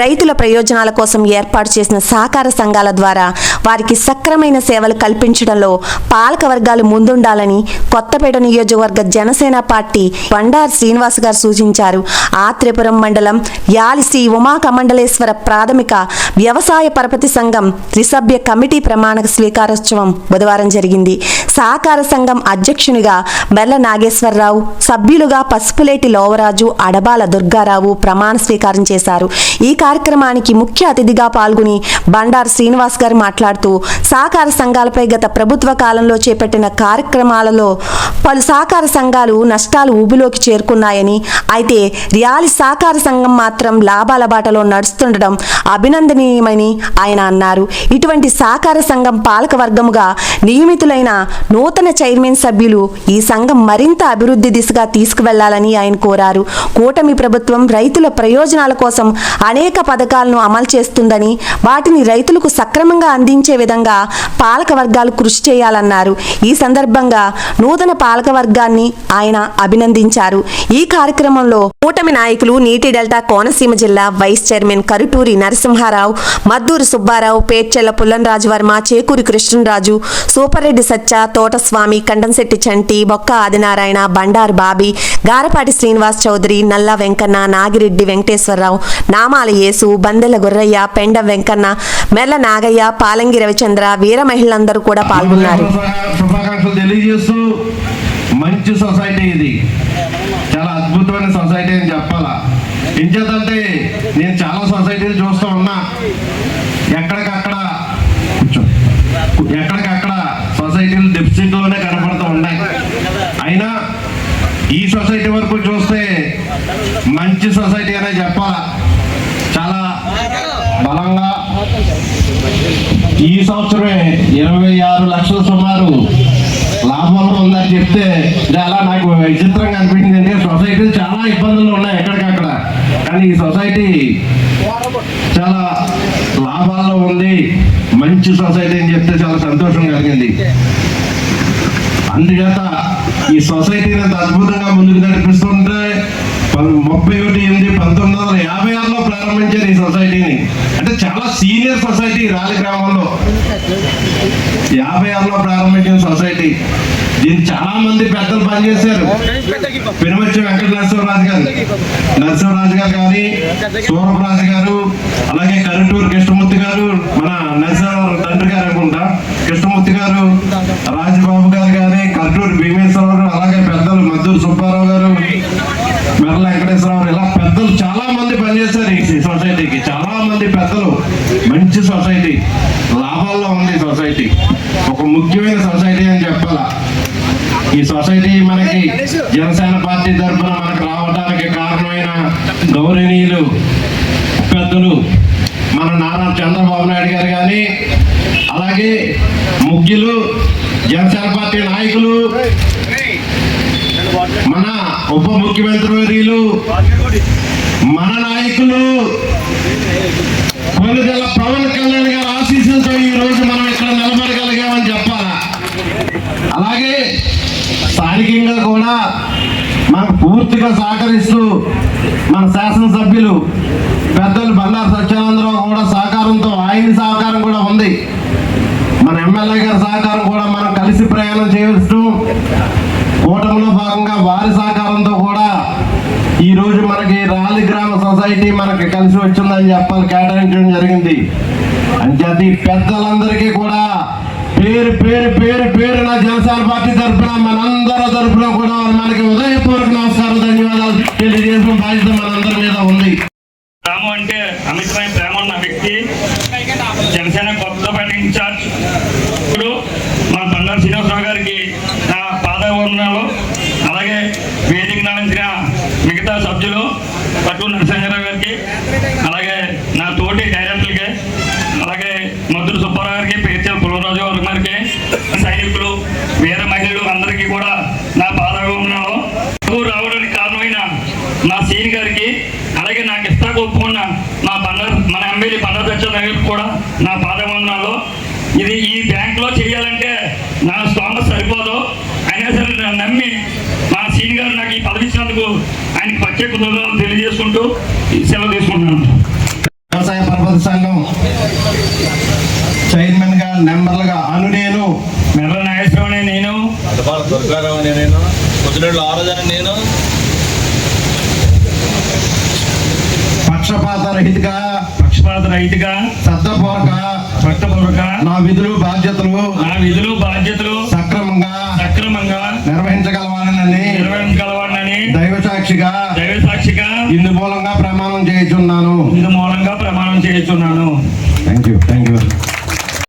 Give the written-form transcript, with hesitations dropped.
రైతుల ప్రయోజనాల కోసం ఏర్పాటు చేసిన సహకార సంఘాల ద్వారా వారికి సక్రమైన సేవలు కల్పించడంలో పాలక వర్గాలు ముందుండాలని కొత్తపేట నియోజకవర్గ జనసేన పార్టీ బండారు శ్రీనివాస్ గారు సూచించారు. ఆత్రేపురం మండలం యాలి శ్రీ ఉమాకమండలేశ్వర ప్రాథమిక వ్యవసాయ పరపతి సంఘం త్రిసభ్య కమిటీ ప్రమాణ స్వీకారోత్సవం బుధవారం జరిగింది. సహకార సంఘం అధ్యక్షునిగా మెల్ల నాగేశ్వరరావు, సభ్యులుగా పసుపులేటి లోవరాజు, అడబాల దుర్గారావు ప్రమాణ స్వీకారం చేశారు. ఈ కార్యక్రమానికి ముఖ్య అతిథిగా పాల్గొని బండారు శ్రీనివాస్ గారు మాట్లాడుతూ సహకార సంఘాలపై గత ప్రభుత్వ కాలంలో చేపట్టిన కార్యక్రమాలలో పలు సహకార సంఘాలు నష్టాలు ఊబిలోకి చేరుకున్నాయని, అయితే రియాలి సహకార సంఘం మాత్రం లాభాల బాటలో నడుస్తుండడం అభినందనీయమని ఆయన అన్నారు. ఇటువంటి సహకార సంఘం పాలక వర్గముగా నియమితులైన నూతన చైర్మన్ సభ్యులు ఈ సంఘం మరింత అభివృద్ధి దిశగా తీసుకువెళ్లాలని ఆయన కోరారు. కూటమి ప్రభుత్వం రైతుల ప్రయోజనాల కోసం అనేక పథకాలను అమలు చేస్తుందని, వాటిని రైతులకు సక్రమంగా అందించే విధంగా పాలక వర్గాలు కృషి చేయాలన్నారు. ఈ సందర్భంగా నూతన పాలక వర్గాన్ని ఆయన అభినందించారు. ఈ కార్యక్రమంలో కూటమి నాయకులు నీటి డెల్టా కోనసీమ జిల్లా వైస్ చైర్మన్ కరుటూరి నరసింహారావు, మద్దూరు సుబ్బారావు, పేర్చెల్ల పుల్లంరాజు వర్మ, చేకూరి కృష్ణరాజు, సూపర్రెడ్డి సత్య, తోటస్వామి, కండంశెట్టి చంటి, బొక్క ఆదినారాయణ, బండారు బాబీ, గారపాటి శ్రీనివాస్ చౌదరి, నల్ల వెంకన్న, నాగిరెడ్డి వెంకటేశ్వరరావు, నామాల యేసు, బందెల గుర్రయ్య, పెండ వెంకన్న, మెల్ల నాగయ్య, పాలంగి రవిచంద్ర, వీర మహిళలందరూ కూడా పాల్గొన్నారు. మంచి సొసైటీ, ఇది చాలా అద్భుతమైన సొసైటీ అని చెప్పాలా. ఎంచేతంటే నేను చాలా సొసైటీలు చూస్తూ ఉన్నా, ఎక్కడికక్కడ సొసైటీలు డెఫిసిట్లోనే కనపడుతూ ఉన్నాయి. అయినా ఈ సొసైటీ వరకు చూస్తే మంచి సొసైటీ అనే చెప్పాలా. చాలా బలంగా ఈ సంవత్సరమే 26 లక్షల సుమారు లాభంలో ఉందని చెప్తే చాలా నాకు విచిత్రంగా అనిపించింది. అంటే సొసైటీలు చాలా ఇబ్బందులు ఉన్నాయి ఎక్కడికక్కడ, కానీ ఈ సొసైటీ చాలా లాభాల్లో ఉంది, మంచి సొసైటీ అని చెప్తే చాలా సంతోషం కలిగింది. అందుచేత ఈ సొసైటీని అంత అద్భుతంగా ముందుకు నడిపిస్తుంటే 31/8/1956లో ప్రారంభించారు ఈ సొసైటీని. అంటే చాలా సీనియర్ సొసైటీ రాలి గ్రామంలో 56లో ప్రారంభించిన సొసైటీ. దీనికి చాలా మంది పెద్దలు పనిచేశారు. పెనుమచ్చి వెంకట నరసింహరాజు గారు కానీ, సూరపరాజు గారు, అలాగే కరుటూరు కృష్ణమూర్తి గారు, మన నరసింహరావు తండ్రి గారు అనుకుంటా కృష్ణమూర్తి గారు, రాజబాబు గారు కానీ, కరుటూరు భీమేశ్వరరావు, అలాగే పెద్దలు మద్దూరు సుబ్బారావు గారు, మెర్ల వెంకటేశ్వరరావు, ఇలా పెద్దలు చాలా మంది పనిచేశారు ఈ సొసైటీకి. చాలా మంది పెద్దలు. మంచి సొసైటీ, లాభాల్లో ఉంది సొసైటీ, ఒక ముఖ్యమైన సొసైటీ అని చెప్పాలా. ఈ సొసైటీ మనకి జనసేన పార్టీ తరఫున మనకు రావడానికి కారణమైన గౌరవనీయులు పెద్దలు మన నారా చంద్రబాబు నాయుడు గారు కానీ, అలాగే ముఖ్యులు జనసేన పార్టీ నాయకులు, మన ఉప ముఖ్యమంత్రి వర్యులు, మన నాయకులు కొనుగోల పవన్ కళ్యాణ్ గారి ఆశీస్సులతో ఈ రోజు మనం ఇక్కడ నిలబడగలిగామని చెప్పాలా. అలాగే స్థానికంగా కూడా మనకు పూర్తిగా సహకరిస్తూ మన శాసనసభ్యులు పెద్దలు బండారు సత్యానందరావు కూడా సహకారంతో, ఆయన సహకారం కూడా ఉంది. మన ఎమ్మెల్యే గారి సహకారం కూడా మనం కలిసి ప్రయాణం చేయవచ్చు. కూటమిలో భాగంగా వారి సహకారంతో కూడా ఈ రోజు మనకి రాలి గ్రామ సొసైటీ మనకి కలిసి వచ్చిందని చెప్పాలి, కేటాయించడం జరిగింది. అంచేది పెద్దలందరికీ కూడా పేరు పేరు పేరు పేరు నా జనసేన పార్టీ తరఫున, మనందరి తరఫున కూడా మనకి ఉదయపూర్వక నమస్కారం, ధన్యవాదాలు తెలియజేసిన బాధ్యత మనందరి మీద ఉంది. రాము అంటే అమితమైన ప్రేమ ఉన్న వ్యక్తి, జనసేన కొత్తపేట ఇన్ఛార్జ్. ఇప్పుడు మా బండారు శ్రీనివాసరావు గారికి నా పాదవందనాలు, అలాగే వేదిక నాలించిన మిగతా సభ్యులు పట్టు నరసింహారావు గారికి, అలాగే నా తోటి డైరెక్టర్లకి, అలాగే మద్దూరు సుబ్బారావు గారికి, పేర్చెల పుల్లంరాజు గారికి, సైనికులు, వీర మహిళలు అందరికీ కూడా నా పాదవందనాలు. రావడానికి కారణమైన మా సీని గారికి, అలాగే నాకు ఇస్తాకు ఒప్పుకున్న మన ఎమ్మెల్యే బండారు సత్యనారాయణ గారికి కూడా నా పాదవందనాలు. ఇది ఈ బ్యాంకులో చేయాలంటే నా స్తోమత సరిపోదు, అయినా సరే నన్ను నమ్మి మా సీని గారు నాకు ఈ పదవి ఇచ్చినందుకు ఆయనకి ప్రత్యేక ధన్యవాదాలు తెలియజేసుకుంటూ సెలవు తీసుకుంటున్నాను. వ్యవసాయ పరపతి సంఘం చైర్మన్ గా నెంబర్లుగా నేను మెర్ర నాగేశ్వరరావు అనే నేను, అడపాల దుర్గారావు అనే నేను, పొద్దునేళ్ళు ఆరోజన నేను, పక్షపాత రహితగా శ్రద్ధపూర్వక నా విధులు బాధ్యతలు సక్రమంగా నిర్వహించగలవానని దైవ సాక్షిగా ఇందు మూలంగా ప్రమాణం చేయుచున్నాను.